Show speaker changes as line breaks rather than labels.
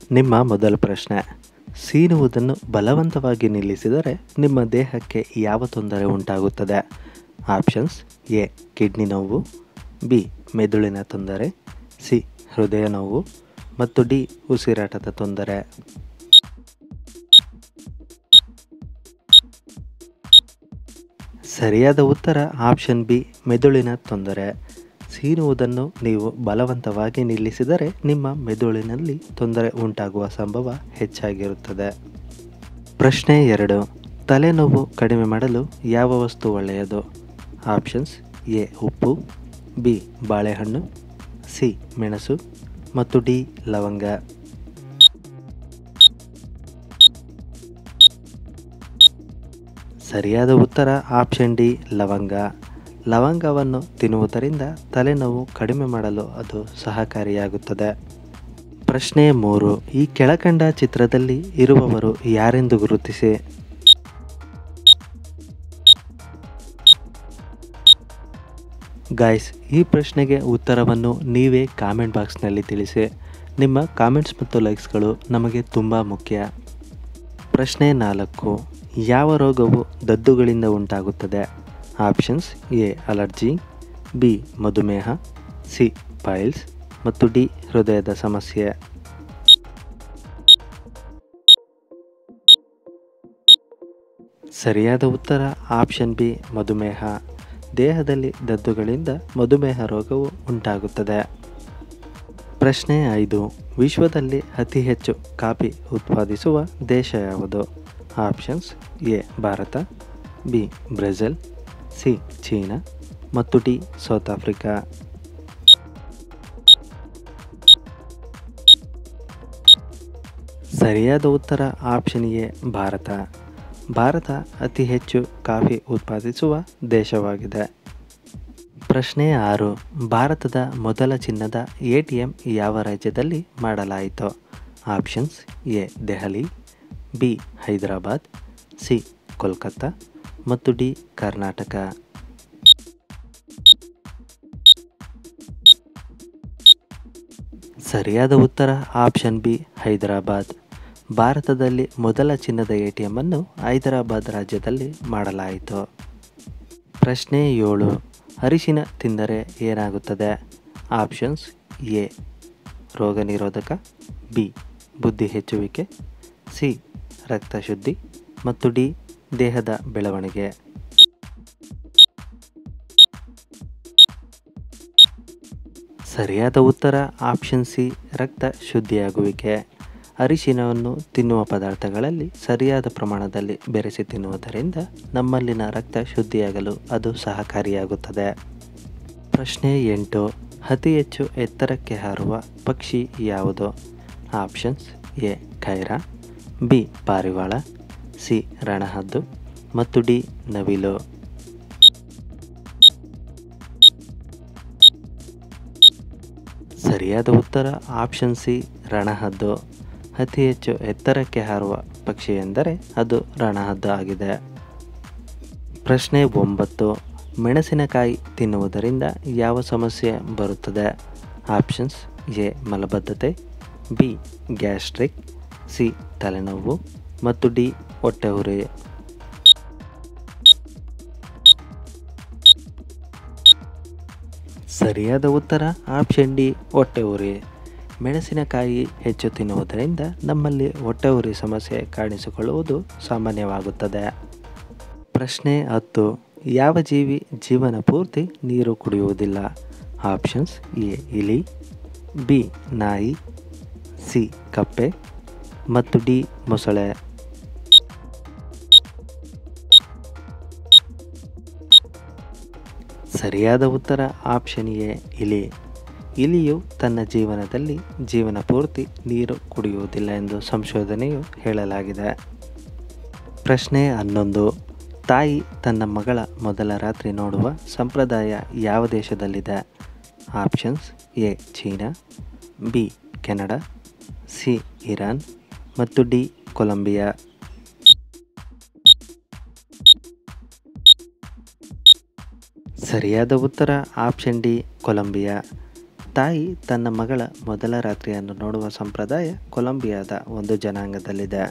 ನಿಮ್ಮ ಮೊದಲ ಪ್ರಶ್ನೆ, ಸೀನುವುದನ್ನು ಬಲವಂತವಾಗಿ ನಿಲ್ಲಿಸಿದರೆ ನಿಮ್ಮ ದೇಹಕ್ಕೆ ಯಾವ ತೊಂದರೆ ಉಂಟಾಗುತ್ತದೆ? ಆಪ್ಷನ್ಸ್: ಎ ಕಿಡ್ನಿ ನೋವು, ಬಿ ಮೆದುಳಿನ ತೊಂದರೆ, ಸಿ ಹೃದಯ ನೋವು ಮತ್ತು ಡಿ ಉಸಿರಾಟದ ತೊಂದರೆ. ಸರಿಯಾದ ಉತ್ತರ ಆಪ್ಷನ್ ಬಿ ಮೆದುಳಿನ ತೊಂದರೆ. ಸೀನುವುದನ್ನು ನೀವು ಬಲವಂತವಾಗಿ ನಿಲ್ಲಿಸಿದರೆ ನಿಮ್ಮ ಮೆದುಳಿನಲ್ಲಿ ತೊಂದರೆ ಉಂಟಾಗುವ ಸಂಭವ ಹೆಚ್ಚಾಗಿರುತ್ತದೆ. ಪ್ರಶ್ನೆ 2, ತಲೆನೋವು ಕಡಿಮೆ ಮಾಡಲು ಯಾವ ವಸ್ತು ಒಳ್ಳೆಯದು? ಆಪ್ಷನ್ಸ್: ಎ ಉಪ್ಪು, ಬಿ ಬಾಳೆಹಣ್ಣು, ಸಿ ಮೆಣಸು ಮತ್ತು ಡಿ ಲವಂಗ. ಸರಿಯಾದ ಉತ್ತರ ಆಪ್ಷನ್ ಡಿ ಲವಂಗ. ಲವಂಗವನ್ನು ತಿನ್ನುವುದರಿಂದ ತಲೆನೋವು ಕಡಿಮೆ ಮಾಡಲು ಅದು ಸಹಕಾರಿಯಾಗುತ್ತದೆ. ಪ್ರಶ್ನೆ 3, ಈ ಕೆಳಕಂಡ ಚಿತ್ರದಲ್ಲಿ ಇರುವವರು ಯಾರೆಂದು ಗುರುತಿಸಿ? ಗಾಯ್ಸ್, ಈ ಪ್ರಶ್ನೆಗೆ ಉತ್ತರವನ್ನು ನೀವೇ ಕಾಮೆಂಟ್ ಬಾಕ್ಸ್ನಲ್ಲಿ ತಿಳಿಸಿ. ನಿಮ್ಮ ಕಾಮೆಂಟ್ಸ್ ಮತ್ತು ಲೈಕ್ಸ್ಗಳು ನಮಗೆ ತುಂಬ ಮುಖ್ಯ. ಪ್ರಶ್ನೆ 4, ಯಾವ ರೋಗವು ದದ್ದುಗಳಿಂದ ಉಂಟಾಗುತ್ತದೆ? ಆಪ್ಷನ್ಸ್: ಎ ಅಲರ್ಜಿ, ಬಿ ಮಧುಮೇಹ, ಸಿ ಪೈಲ್ಸ್ ಮತ್ತು ಡಿ ಹೃದಯದ ಸಮಸ್ಯೆ. ಸರಿಯಾದ ಉತ್ತರ ಆಪ್ಷನ್ ಬಿ ಮಧುಮೇಹ. ದೇಹದಲ್ಲಿ ದದ್ದುಗಳಿಂದ ಮಧುಮೇಹ ರೋಗವು ಉಂಟಾಗುತ್ತದೆ. ಪ್ರಶ್ನೆ 5, ವಿಶ್ವದಲ್ಲಿ ಅತಿ ಹೆಚ್ಚು ಕಾಫಿ ಉತ್ಪಾದಿಸುವ ದೇಶ ಯಾವುದು? Options: A Bharat, B Brazil, C China ಮತ್ತು ಡಿ ಸೌತ್ ಆಫ್ರಿಕಾ. ಸರಿಯಾದ ಉತ್ತರ ಆಪ್ಷನ್ ಎ ಭಾರತ. ಭಾರತ ಅತಿ ಹೆಚ್ಚು ಕಾಫಿ ಉತ್ಪಾದಿಸುವ ದಶವಾಗಿದೆ. ಪ್ರಶ್ನೆ 6, ಭಾರತದ ಮೊದಲ ಚಿನ್ನದ ATM ಯಾವ ರಾಜ್ಯದಲ್ಲಿ ಮಾಡಲಾಯಿತು? Options: A Delhi, B Hyderabad, C Kolkata ಮತ್ತು ಡಿ ಕರ್ನಾಟಕ. ಸರಿಯಾದ ಉತ್ತರ ಆಪ್ಷನ್ ಬಿ ಹೈದರಾಬಾದ್. ಭಾರತದಲ್ಲಿ ಮೊದಲ ಚಿನ್ನದ ATM ಅನ್ನು ಹೈದರಾಬಾದ್ ರಾಜ್ಯದಲ್ಲಿ ಮಾಡಲಾಯಿತು. ಪ್ರಶ್ನೆ 7, ಅರಿಶಿನ ತಿಂದರೆ ಏನಾಗುತ್ತದೆ? ಆಪ್ಷನ್ಸ್: ಎ ರೋಗ ನಿರೋಧಕ, ಬಿ ಬುದ್ಧಿ ಹೆಚ್ಚುವಿಕೆ, ಸಿ ರಕ್ತ ಶುದ್ಧಿ ಮತ್ತು ಡಿ ದೇಹದ ಬೆಳವಣಿಗೆ. ಸರಿಯಾದ ಉತ್ತರ ಆಪ್ಷನ್ ಸಿ ರಕ್ತ ಶುದ್ಧಿಯಾಗುವಿಕೆ. ಅರಿಶಿನವನ್ನು ತಿನ್ನುವ ಪದಾರ್ಥಗಳಲ್ಲಿ ಸರಿಯಾದ ಪ್ರಮಾಣದಲ್ಲಿ ಬೆರೆಸಿ ತಿನ್ನುವುದರಿಂದ ನಮ್ಮಲ್ಲಿನ ರಕ್ತ ಶುದ್ಧಿಯಾಗಲು ಅದು ಸಹಕಾರಿಯಾಗುತ್ತದೆ. ಪ್ರಶ್ನೆ 8, ಅತಿ ಹೆಚ್ಚು ಎತ್ತರಕ್ಕೆ ಹಾರುವ ಪಕ್ಷಿ ಯಾವುದು? ಆಪ್ಷನ್ಸ್: ಎ ಖೈರ, ಬಿ ಪಾರಿವಾಳ, ಸಿ ರಣಹದ್ದು ಮತ್ತು ಡಿ ನವಿಲು. ಸರಿಯಾದ ಉತ್ತರ ಆಪ್ಷನ್ ಸಿ ರಣಹದ್ದು. ಅತಿ ಹೆಚ್ಚು ಎತ್ತರಕ್ಕೆ ಹಾರುವ ಪಕ್ಷಿ ಎಂದರೆ ಅದು ರಣಹದ್ದು ಆಗಿದೆ. ಪ್ರಶ್ನೆ 9, ಮೆಣಸಿನಕಾಯಿ ತಿನ್ನುವುದರಿಂದ ಯಾವ ಸಮಸ್ಯೆ ಬರುತ್ತದೆ? ಆಪ್ಷನ್ಸ್: ಎ ಮಲಬದ್ಧತೆ, ಬಿ ಗ್ಯಾಸ್ಟ್ರಿಕ್, ಸಿ ತಲೆನೋವು ಮತ್ತು ಡಿ ಹೊಟ್ಟೆಹುರಿ. ಸರಿಯಾದ ಉತ್ತರ ಆಪ್ಷನ್ ಡಿ ಹೊಟ್ಟೆಹುರಿ. ಮೆಣಸಿನಕಾಯಿ ಹೆಚ್ಚು ತಿನ್ನುವುದರಿಂದ ನಮ್ಮಲ್ಲಿ ಹೊಟ್ಟೆಹುರಿ ಸಮಸ್ಯೆ ಕಾಣಿಸಿಕೊಳ್ಳುವುದು ಸಾಮಾನ್ಯವಾಗುತ್ತದೆ. ಪ್ರಶ್ನೆ 10, ಯಾವ ಜೀವಿ ಜೀವನ ಪೂರ್ತಿ ನೀರು ಕುಡಿಯುವುದಿಲ್ಲ? ಆಪ್ಷನ್ಸ್: ಎ ಇಲಿ, ಬಿ ನಾಯಿ, ಸಿ ಕಪ್ಪೆ ಮತ್ತು ಡಿ ಮೊಸಳೆ. ಸರಿಯಾದ ಉತ್ತರ ಆಪ್ಷನ್ ಎ ಇಲಿ. ಇಲಿಯು ತನ್ನ ಜೀವನ ಪೂರ್ತಿ ನೀರು ಕುಡಿಯುವುದಿಲ್ಲ ಎಂದು ಸಂಶೋಧನೆಯು ಹೇಳಲಾಗಿದೆ. ಪ್ರಶ್ನೆ 11, ತಾಯಿ ತನ್ನ ಮಗಳ ಮೊದಲ ರಾತ್ರಿ ನೋಡುವ ಸಂಪ್ರದಾಯ ಯಾವ ದೇಶದಲ್ಲಿದೆ? Options: A China, B Canada, C Iran ಮತ್ತು ಡಿ ಕೊಲಂಬಿಯಾ. ಸರಿಯಾದ ಉತ್ತರ ಆಪ್ಷನ್ ಡಿ ಕೊಲಂಬಿಯಾ. ತಾಯಿ ತನ್ನ ಮಗಳ ಮೊದಲ ರಾತ್ರಿಯನ್ನು ನೋಡುವ ಸಂಪ್ರದಾಯ ಕೊಲಂಬಿಯಾದ ಒಂದು ಜನಾಂಗದಲ್ಲಿದೆ.